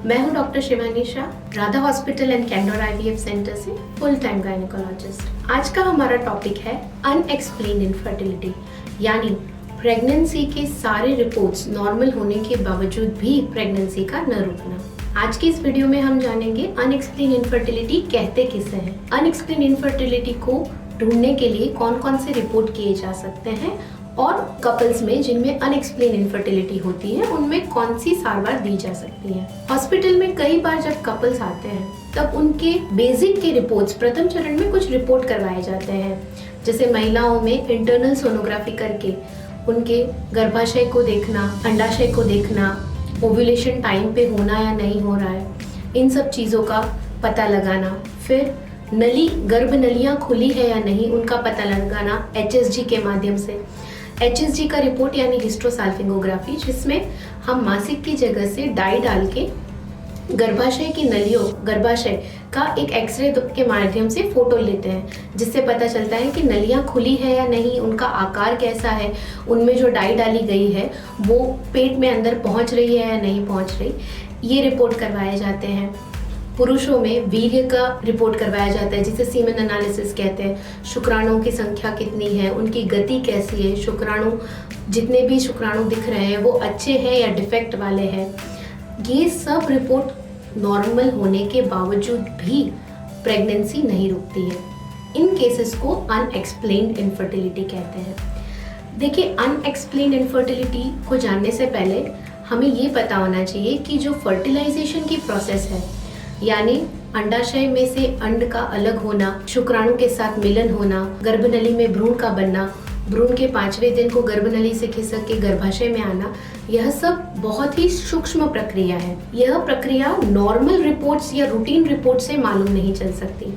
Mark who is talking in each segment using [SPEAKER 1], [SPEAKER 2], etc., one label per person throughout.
[SPEAKER 1] मैं हूं doctor Shivani Shah, Radha hospital and candour IVF centre से फुल टाइम गायनेकोलॉजिस्ट। आज का हमारा टॉपिक है अनएक्सप्लेन्ड इनफर्टिलिटी, यानी प्रेगनेंसी के सारे रिपोर्ट्स नॉर्मल होने के बावजूद भी प्रेगनेंसी का न रुकना। आज की इस वीडियो में हम जानेंगे अनएक्सप्लेन्ड इनफर्टिलिटी कहते किसे हैं, अनएक्सप्लेन्ड इनफर्टिलिटी को ढूंढने के लिए कौन कौन से रिपोर्ट किए जा सकते हैं और कपल्स में जिनमें अनएक्सप्लेन इनफर्टिलिटी होती है उनमें कौन सी सारवार दी जा सकती है। हॉस्पिटल में कई बार जब कपल्स आते हैं तब उनके बेसिक के रिपोर्ट्स प्रथम चरण में कुछ रिपोर्ट करवाए जाते हैं, जैसे महिलाओं में इंटरनल सोनोग्राफी करके उनके गर्भाशय को देखना, अंडाशय को देखना, ओव्यूलेशन टाइम पे होना या नहीं हो रहा है, इन सब चीज़ों का पता लगाना। फिर नली, गर्भ नलियाँ खुली है या नहीं उनका पता लगाना HSG के माध्यम से। HSG का रिपोर्ट यानी हिस्ट्रोसाल्फिंगोग्राफी, जिसमें हम मासिक की जगह से डाई डाल के गर्भाशय की नलियों, गर्भाशय का एक एक्सरे के माध्यम से फोटो लेते हैं, जिससे पता चलता है कि नलियाँ खुली है या नहीं, उनका आकार कैसा है, उनमें जो डाई डाली गई है वो पेट में अंदर पहुंच रही है या नहीं पहुंच रही, ये रिपोर्ट करवाए जाते हैं। पुरुषों में वीर्य का रिपोर्ट करवाया जाता है, जिसे सीमेन एनालिसिस कहते हैं। शुक्राणुओं की संख्या कितनी है, उनकी गति कैसी है, शुक्राणु, जितने भी शुक्राणु दिख रहे हैं वो अच्छे हैं या डिफेक्ट वाले हैं। ये सब रिपोर्ट नॉर्मल होने के बावजूद भी प्रेगनेंसी नहीं रुकती है। इन केसेस को अनएक्सप्लेन्ड इनफर्टिलिटी कहते हैं। देखिए, अनएक्सप्लेन्ड इनफर्टिलिटी को जानने से पहले हमें ये पता होना चाहिए कि जो फर्टिलाइजेशन की प्रोसेस है, यानी अंडाशय में से अंड का अलग होना, शुक्राणु के साथ मिलन होना, गर्भनली में भ्रूण का बनना, भ्रूण के 5वें दिन को गर्भनली से खिसक के गर्भाशय में आना, यह सब बहुत ही सूक्ष्म प्रक्रिया है। यह प्रक्रिया नॉर्मल रिपोर्ट्स या रूटीन रिपोर्ट से मालूम नहीं चल सकती।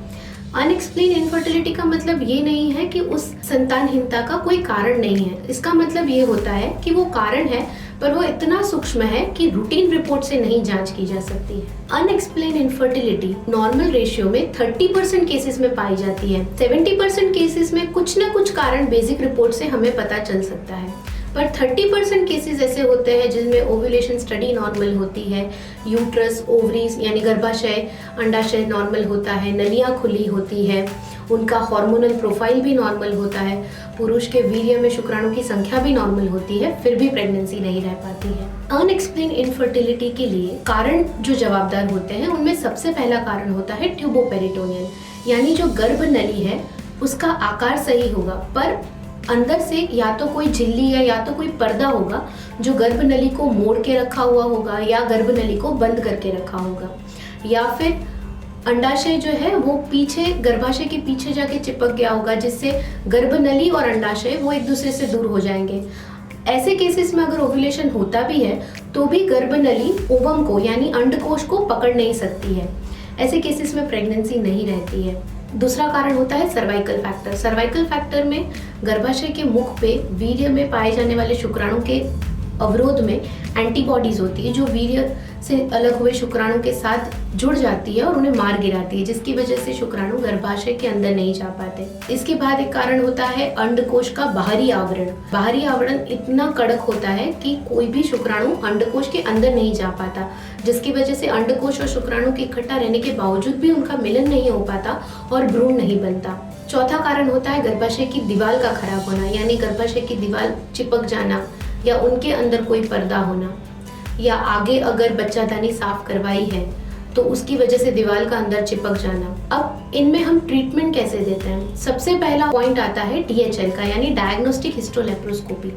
[SPEAKER 1] अनएक्सप्लेन इनफर्टिलिटी का मतलब ये नहीं है कि उस संतानहीनता का कोई कारण नहीं है। इसका मतलब ये होता है कि वो कारण है पर वो इतना सूक्ष्म है कि रूटीन रिपोर्ट से नहीं जांच की जा सकती है। अनएक्सप्लेन इनफर्टिलिटी नॉर्मल रेशियो में 30% केसेस में पाई जाती है। 70% केसेस में कुछ न कुछ कारण बेसिक रिपोर्ट से हमें पता चल सकता है, पर 30% केसेस ऐसे होते हैं जिनमें ओव्यूलेशन स्टडी नॉर्मल होती है, यूट्रस, ओवरीज यानी गर्भाशय, अंडाशय नॉर्मल होता है, नलियाँ खुली होती है, उनका हार्मोनल प्रोफाइल भी नॉर्मल होता है, पुरुष के वीर्य में शुक्राणु की संख्या भी नॉर्मल होती है, फिर भी प्रेगनेंसी नहीं रह पाती है। अनएक्सप्लेन इनफर्टिलिटी के लिए कारण जो जवाबदार होते हैं उनमें सबसे पहला कारण होता है ट्यूबोपेरिटोनियल, यानी जो गर्भ नली है उसका आकार सही होगा पर अंदर से या तो कोई झिल्ली या तो कोई पर्दा होगा जो गर्भनली को मोड़ के रखा हुआ होगा या गर्भनली को बंद करके रखा होगा, या फिर अंडाशय जो है वो पीछे, गर्भाशय के पीछे जाके चिपक गया होगा, जिससे गर्भनली और अंडाशय वो एक दूसरे से दूर हो जाएंगे। ऐसे केसेस में अगर ओव्यूलेशन होता भी है तो भी गर्भनली ओवम को यानी अंडकोश को पकड़ नहीं सकती है। ऐसे केसेस में प्रेगनेंसी नहीं रहती है। दूसरा कारण होता है सर्वाइकल फैक्टर। सर्वाइकल फैक्टर में गर्भाशय के मुख पे वीर्य में पाए जाने वाले शुक्राणु के अवरोध में एंटीबॉडीज होती है जो वीर्य से अलग हुए शुक्राणु के साथ जुड़ जाती है और उन्हें मार गिराती है, जिसकी वजह से शुक्राणु गर्भाशय के अंदर नहीं जा पाते। इसके बाद एक कारण होता है अंडकोश का बाहरी आवरण। बाहरी आवरण इतना कड़क होता है कि कोई भी शुक्राणु अंडकोश के अंदर नहीं जा पाता, जिसकी वजह से अंडकोश और शुक्राणु के इकट्ठा रहने के बावजूद भी उनका मिलन नहीं हो पाता और भ्रूण नहीं बनता। चौथा कारण होता है गर्भाशय की दीवार का खराब होना, यानी गर्भाशय की दीवार चिपक जाना या उनके अंदर कोई पर्दा होना, या आगे अगर बच्चादानी साफ करवाई है तो उसकी वजह से दीवार का अंदर चिपक जाना। अब इनमें हम ट्रीटमेंट कैसे देते हैं? सबसे पहला पॉइंट आता है DHL का, यानी डायग्नोस्टिक हिस्टोलेप्रोस्कोपी।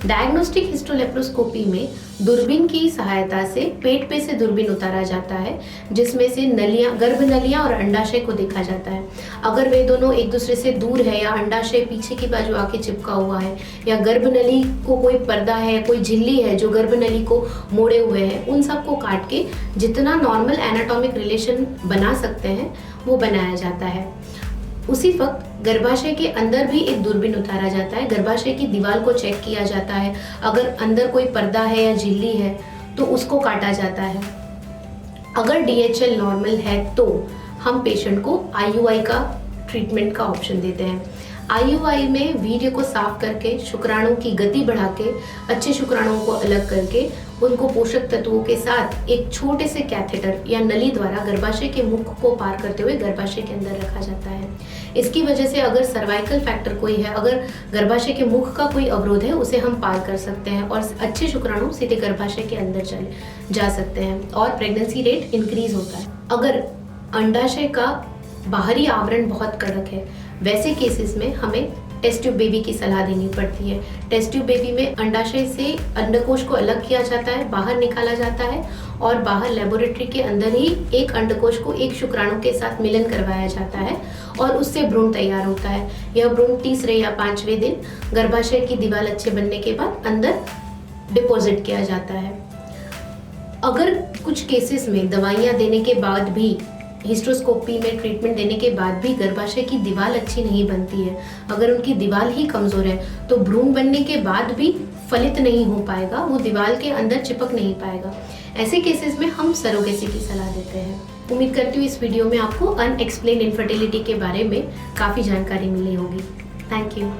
[SPEAKER 1] डायग्नोस्टिक हिस्टोलेप्रोस्कोपी में दूरबीन की सहायता से पेट पे से दूरबीन उतारा जाता है, जिसमें से नलियां, गर्भ नलियां और अंडाशय को देखा जाता है। अगर वे दोनों एक दूसरे से दूर है या अंडाशय पीछे की बाजू आके चिपका हुआ है या गर्भ नली को कोई पर्दा है, कोई झिल्ली है जो गर्भ नली को मोड़े हुए है, उन सब को काट के जितना नॉर्मल एनाटॉमिक रिलेशन बना सकते हैं वो बनाया जाता है। उसी वक्त गर्भाशय के अंदर भी एक दूरबीन उतारा जाता है, गर्भाशय की दीवार को चेक किया जाता है, अगर अंदर कोई पर्दा है या झिल्ली है तो उसको काटा जाता है। अगर DHL नॉर्मल है तो हम पेशेंट को IUI का ट्रीटमेंट का ऑप्शन देते हैं। IUI में वीर्य को साफ करके, शुक्राणु की गति बढ़ा के, अच्छे शुक्राणुओं को अलग करके उनको पोषक तत्वों के साथ एक छोटे से कैथेटर या नली द्वारा गर्भाशय के मुख को पार करते हुए गर्भाशय के अंदर रखा जाता है। इसकी वजह से अगर सर्वाइकल फैक्टर कोई है, अगर गर्भाशय के मुख का कोई अवरोध है, उसे हम पार कर सकते हैं और अच्छे शुक्राणु सीधे गर्भाशय के अंदर चले जा सकते हैं और प्रेगनेंसी रेट इंक्रीज होता है। अगर अंडाशय का बाहरी आवरण बहुत कड़क है, वैसे केसेस में हमें टेस्ट ट्यूब बेबी की सलाह देनी पड़ती है। टेस्ट ट्यूब बेबी में अंडाशय से अंडकोश को अलग किया जाता है, बाहर निकाला जाता है और बाहर लेबोरेटरी के अंदर ही एक अंडकोश को एक शुक्राणु के साथ मिलन करवाया जाता है और उससे भ्रूण तैयार होता है। यह भ्रूण तीसरे या 5वें दिन गर्भाशय की दीवार अच्छे बनने के बाद अंदर डिपॉजिट किया जाता है। अगर कुछ केसेस में दवाइयाँ देने के बाद भी, हिस्ट्रोस्कोपी में ट्रीटमेंट देने के बाद भी गर्भाशय की दीवार अच्छी नहीं बनती है, अगर उनकी दीवार ही कमज़ोर है, तो भ्रूण बनने के बाद भी फलित नहीं हो पाएगा, वो दीवार के अंदर चिपक नहीं पाएगा। ऐसे केसेस में हम सरोगेसी की सलाह देते हैं। उम्मीद करती हूँ इस वीडियो में आपको अनएक्सप्लेन्ड इनफर्टिलिटी के बारे में काफ़ी जानकारी मिली होगी। Thank you.